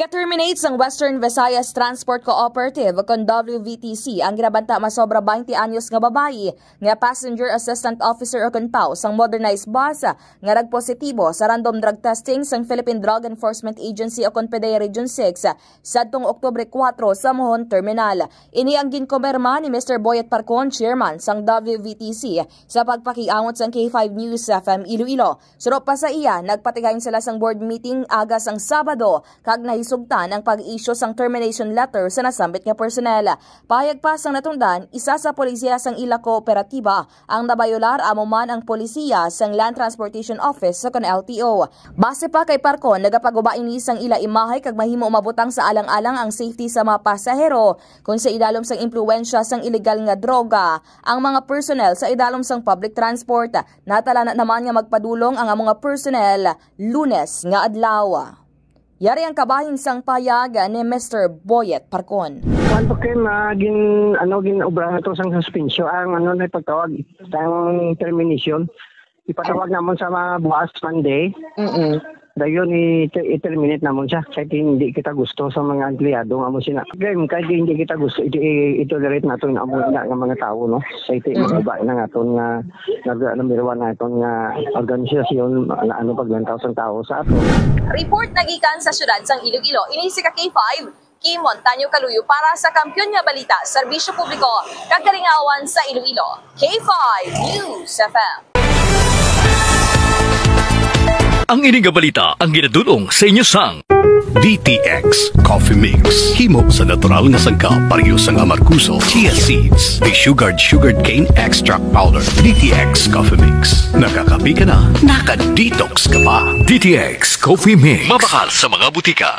Gi-terminate sang Western Visayas Transport Cooperative kon WVTC ang ginabanta masobra 20 anyos nga babayi nga passenger assistant officer o konpaw sang modernized bus nga nagpositibo sa random drug testing sang Philippine Drug Enforcement Agency o PDEA Region 6 sadtong Oktubre 4 sa Mohon Terminal. Ini ang ginkomerma ni Mr. Boyet Parcon, chairman sang WVTC sa pagpakiangot sang K5 News FM Iloilo. Surop pa sa iya, nagpatigayon sila sang board meeting aga sang Sabado kag nahisugtan ang pag-issue sang termination letter sa nasambit nga personnel. Pahayag pa sang natungdan, isa sa polisiya sang ila kooperatiba ang nabayolar amo man ang polisiya sang Land Transportation Office sa LTO. Base pa kay Parcon, nagapagubain ni sang ila imahay kag mahimo umabutang sa alang-alang ang safety sa mga pasahero kung sa idalom sang impluwensya sang illegal nga droga ang mga personnel sa idalom sang public transport. Natala na naman nga magpadulong ang mga personnel Lunes nga adlaw. Yari ang kabahin sang payag ni Mr. Boyet Parcon. Kung gin obra to sang suspension ang na pagtawag sang termination ipatawag namon sa mga bukas Monday. Dayon i-terminate namon siya kahit hindi kita gusto sa mga empleyado nga mo sina. Kahit hindi kita gusto i-tolerate naton ang mga tao no. Sa iti mga na naton nga number 1 naton nga organisasyon na paglantaw sang tao sa ato. Report nagikan sa syudad sang Iloilo. Ini si K5 Kimon Tanyo Kaluyo para sa Kampiyon nga Balita, Serbisyo Publiko, Kagalingawan sa Iloilo. K5 News FM. Ang ining balita ang ginadulong sa inyo sang DTX Coffee Mix. Himo sa natural nga sangka pareho sang amarkuso, chia seeds, the sugared cane extract powder. DTX Coffee Mix. Nakakapi ka na, naka-detox ka pa. DTX Coffee Mix. Mabakal sa mga butika.